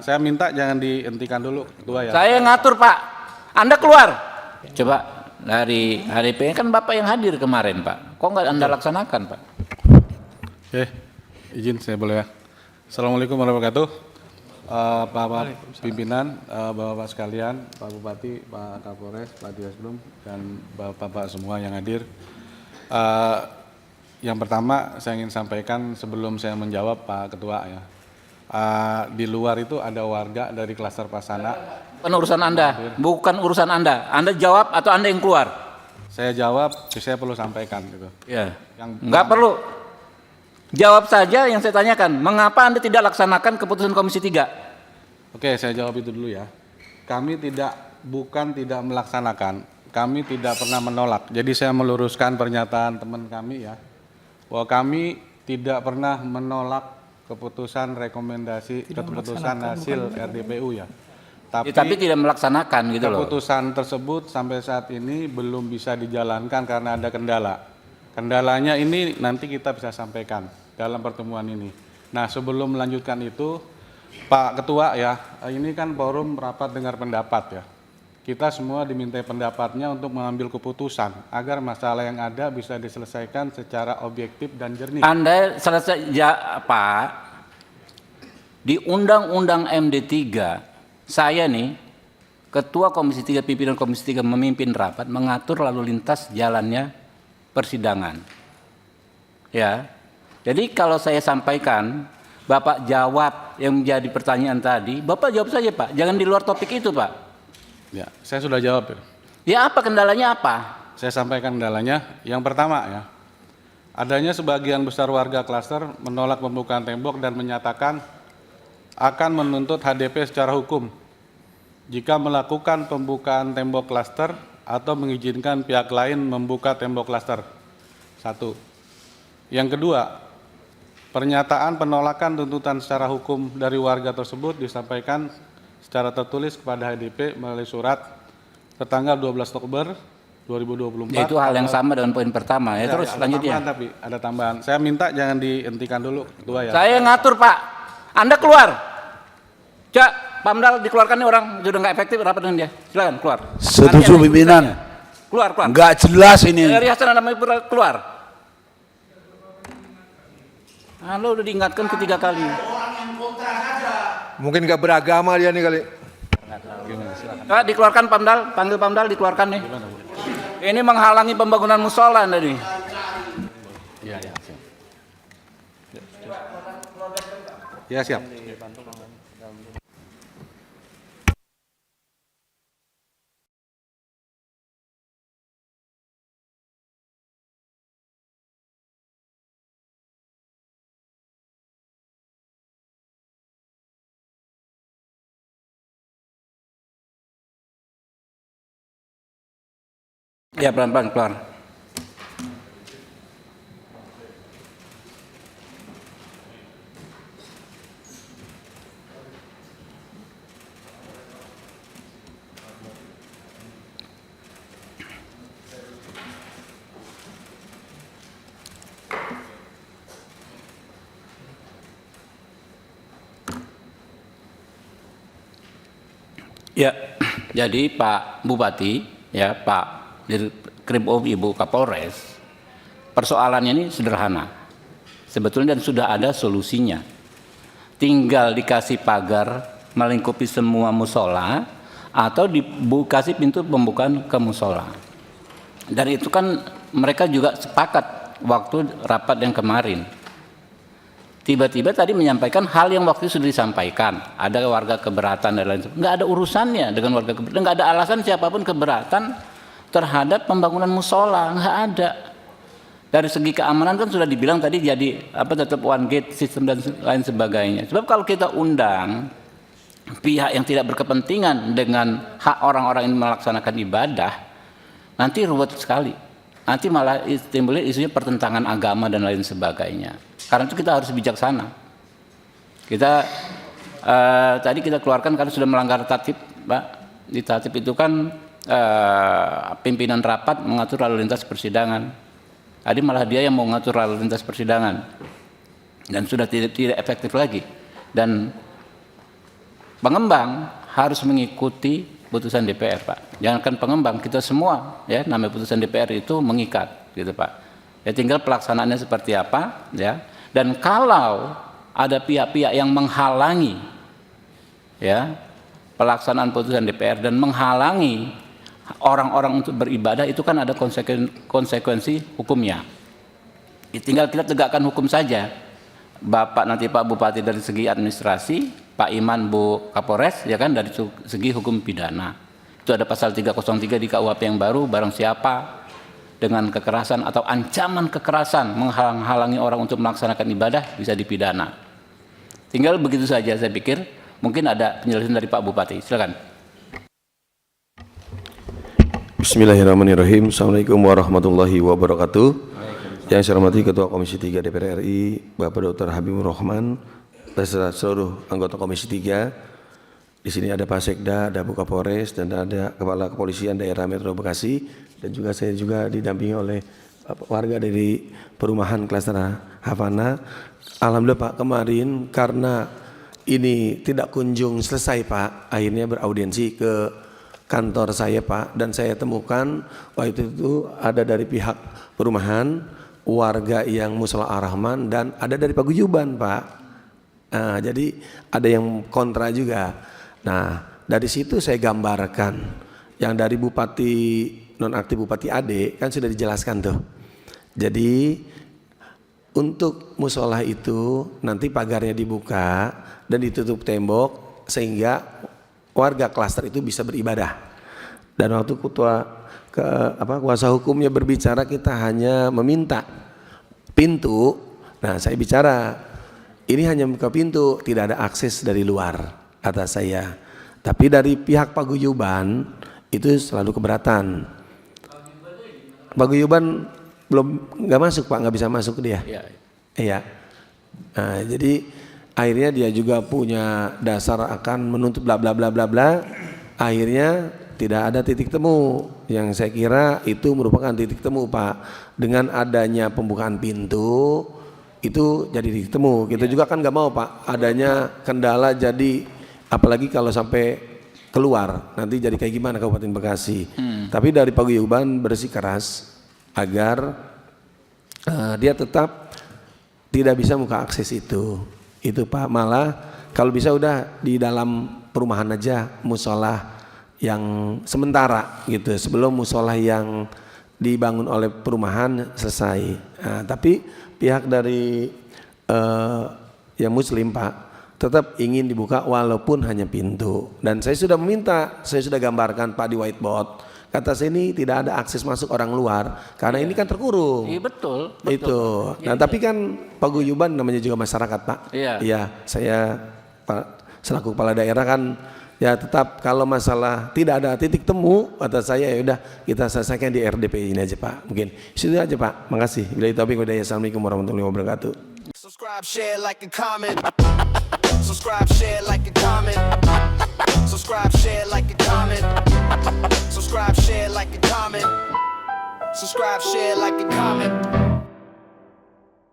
Saya minta jangan dihentikan dulu, Ketua ya. Saya ngatur, Pak. Anda keluar. Coba dari HDP kan Bapak yang hadir kemarin, Pak. Kok nggak Anda laksanakan, Pak? Oke, izin saya boleh ya. Assalamualaikum warahmatullahi wabarakatuh. Bapak pimpinan, Bapak-Bapak sekalian, Pak Bupati, Pak Kapolres, Pak Dirasbum, dan Bapak-Bapak semua yang hadir. Yang pertama saya ingin sampaikan sebelum saya menjawab Pak Ketua ya. Di luar itu ada warga dari klaster Pasana. Bukan urusan Anda, bukan urusan Anda. Anda jawab atau Anda yang keluar? Saya jawab, saya perlu sampaikan gitu. Ya. Nggak perlu. Jawab saja yang saya tanyakan. Mengapa Anda tidak laksanakan keputusan Komisi 3? Oke, saya jawab itu dulu ya. Kami bukan tidak melaksanakan, kami tidak pernah menolak. Jadi saya meluruskan pernyataan teman kami ya, bahwa kami tidak pernah menolak keputusan rekomendasi, keputusan hasil RDPU ya. Tapi tidak melaksanakan gitu loh. Keputusan tersebut sampai saat ini belum bisa dijalankan karena ada kendala. Kendalanya ini nanti kita bisa sampaikan dalam pertemuan ini. Nah, sebelum melanjutkan itu, Pak Ketua ya, ini kan forum rapat dengar pendapat ya. Kita semua dimintai pendapatnya untuk mengambil keputusan agar masalah yang ada bisa diselesaikan secara objektif dan jernih. Anda selesai ya, Pak. Di Undang-Undang MD 3, saya nih Ketua Komisi 3, pimpinan Komisi 3 memimpin rapat mengatur lalu lintas jalannya persidangan. Ya. Jadi kalau saya sampaikan, Bapak jawab yang menjadi pertanyaan tadi, Bapak jawab saja, Pak. Jangan di luar topik itu, Pak. Ya, saya sudah jawab ya. Ya, apa kendalanya apa? Saya sampaikan kendalanya. Yang pertama ya, adanya sebagian besar warga klaster menolak pembukaan tembok dan menyatakan akan menuntut HDP secara hukum jika melakukan pembukaan tembok klaster atau mengizinkan pihak lain membuka tembok klaster. Satu. Yang kedua, pernyataan penolakan tuntutan secara hukum dari warga tersebut disampaikan secara tertulis kepada HDP melalui surat tertanggal 12 Oktober 2024. Ya, itu hal yang sama dengan poin pertama ya. Terus selanjutnya. Tapi ada tambahan. Saya minta jangan dihentikan dulu, Ketua ya. Saya ngatur, Pak. Anda keluar. Cak, Pamdal dikeluarkan nih orang sudah nggak efektif rapat dengan dia. Silakan keluar. Setuju pimpinan. Keluar. Nggak jelas ini. Dari Hasan Anda keluar. Lo udah diingatkan ketiga kali. Mungkin nggak beragama dia nih kali. Dikeluarkan Pamdal, panggil Pamdal dikeluarkan nih. Ini menghalangi pembangunan musola Anda nih. Iya, siap. Ya, siap. Ya, pelan-pelan keluar. Ya, jadi Pak Bupati, ya Pak Dirkrim Ibu Kapolres, persoalannya ini sederhana sebetulnya dan sudah ada solusinya. Tinggal dikasih pagar melingkupi semua musola atau dikasih pintu pembukaan ke musola. Dan itu kan mereka juga sepakat waktu rapat yang kemarin. Tiba-tiba tadi menyampaikan hal yang waktu itu sudah disampaikan, ada warga keberatan dan lain sebagainya. Nggak ada urusannya dengan warga keberatan, nggak ada alasan siapapun keberatan terhadap pembangunan musola, nggak ada. Dari segi keamanan kan sudah dibilang tadi jadi tetap one gate sistem dan lain sebagainya. Sebab kalau kita undang pihak yang tidak berkepentingan dengan hak orang-orang ini melaksanakan ibadah, nanti ruwet sekali. Nanti malah timbulnya isunya pertentangan agama dan lain sebagainya. Karena itu kita harus bijaksana. Kita tadi kita keluarkan karena sudah melanggar tatib, Pak. Di tatib itu kan pimpinan rapat mengatur lalu lintas persidangan. Tadi malah dia yang mau mengatur lalu lintas persidangan dan sudah tidak efektif lagi. Dan pengembang harus mengikuti putusan DPR, Pak. Jangankan pengembang, kita semua ya, namanya putusan DPR itu mengikat gitu, Pak. Ya tinggal pelaksanaannya seperti apa ya. Dan kalau ada pihak-pihak yang menghalangi ya pelaksanaan putusan DPR dan menghalangi orang-orang untuk beribadah, itu kan ada konsekuensi hukumnya. Tinggal kita tegakkan hukum saja. Bapak nanti Pak Bupati dari segi administrasi, Pak Iman Bu Kapolres ya kan dari segi hukum pidana. Itu ada pasal 303 di KUHP yang baru, barang siapa dengan kekerasan atau ancaman kekerasan menghalang-halangi orang untuk melaksanakan ibadah bisa dipidana. Tinggal begitu saja saya pikir. Mungkin ada penjelasan dari Pak Bupati. Silakan. Bismillahirrahmanirrahim. Assalamualaikum warahmatullahi wabarakatuh. Yang saya hormati Ketua Komisi 3 DPR RI, Bapak Dr. Habibur Rahman, beserta seluruh anggota Komisi 3. Di sini ada Pak Sekda, ada Bu Kapolres, dan ada Kepala Kepolisian Daerah Metro Bekasi, dan juga saya juga didampingi oleh warga dari perumahan klaster Havana. Alhamdulillah Pak, kemarin karena ini tidak kunjung selesai Pak, akhirnya beraudiensi ke kantor saya Pak, dan saya temukan waktu itu ada dari pihak perumahan, warga yang Mushola Ar-Rahman, dan ada dari paguyuban Pak. Nah, jadi ada yang kontra juga. Nah, dari situ saya gambarkan yang dari Bupati nonaktif Bupati Ade kan sudah dijelaskan tuh. Jadi untuk mushola itu nanti pagarnya dibuka dan ditutup tembok sehingga warga klaster itu bisa beribadah. Dan waktu kuasa hukumnya berbicara, kita hanya meminta pintu. Nah, saya bicara ini hanya buka pintu, tidak ada akses dari luar, kata saya. Tapi dari pihak paguyuban itu selalu keberatan. Paguyuban belum nggak masuk Pak, nggak bisa masuk dia. Iya. Nah, jadi akhirnya dia juga punya dasar akan menuntut bla bla bla bla bla. Akhirnya tidak ada titik temu. Yang saya kira itu merupakan titik temu Pak. Dengan adanya pembukaan pintu itu jadi titik temu. Kita juga kan nggak mau Pak adanya kendala, jadi apalagi kalau sampai keluar nanti jadi kayak gimana Kabupaten Bekasi. Tapi dari paguyuban bersikeras agar dia tetap tidak bisa buka akses itu Pak. Malah kalau bisa udah di dalam perumahan aja mushola yang sementara gitu, sebelum mushola yang dibangun oleh perumahan selesai. Nah, tapi pihak dari yang Muslim Pak tetap ingin dibuka walaupun hanya pintu. Dan saya sudah meminta, saya sudah gambarkan Pak di whiteboard. Kata saya ini tidak ada akses masuk orang luar karena ini kan terkurung. Iya betul. Itu. Nah, tapi kan paguyuban namanya juga masyarakat Pak. Iya. Saya Pak selaku kepala daerah kan ya tetap kalau masalah tidak ada titik temu, kata saya ya udah kita selesaikan di RDP ini aja Pak. Mungkin itu aja Pak. Makasih. Billahi taufiq wal hidayah. Assalamualaikum warahmatullahi wabarakatuh. Subscribe, share, like, and comment. Subscribe, share, like, and comment. Subscribe, share, like, and comment. Subscribe, share, like, and comment. Subscribe, share, like, and comment.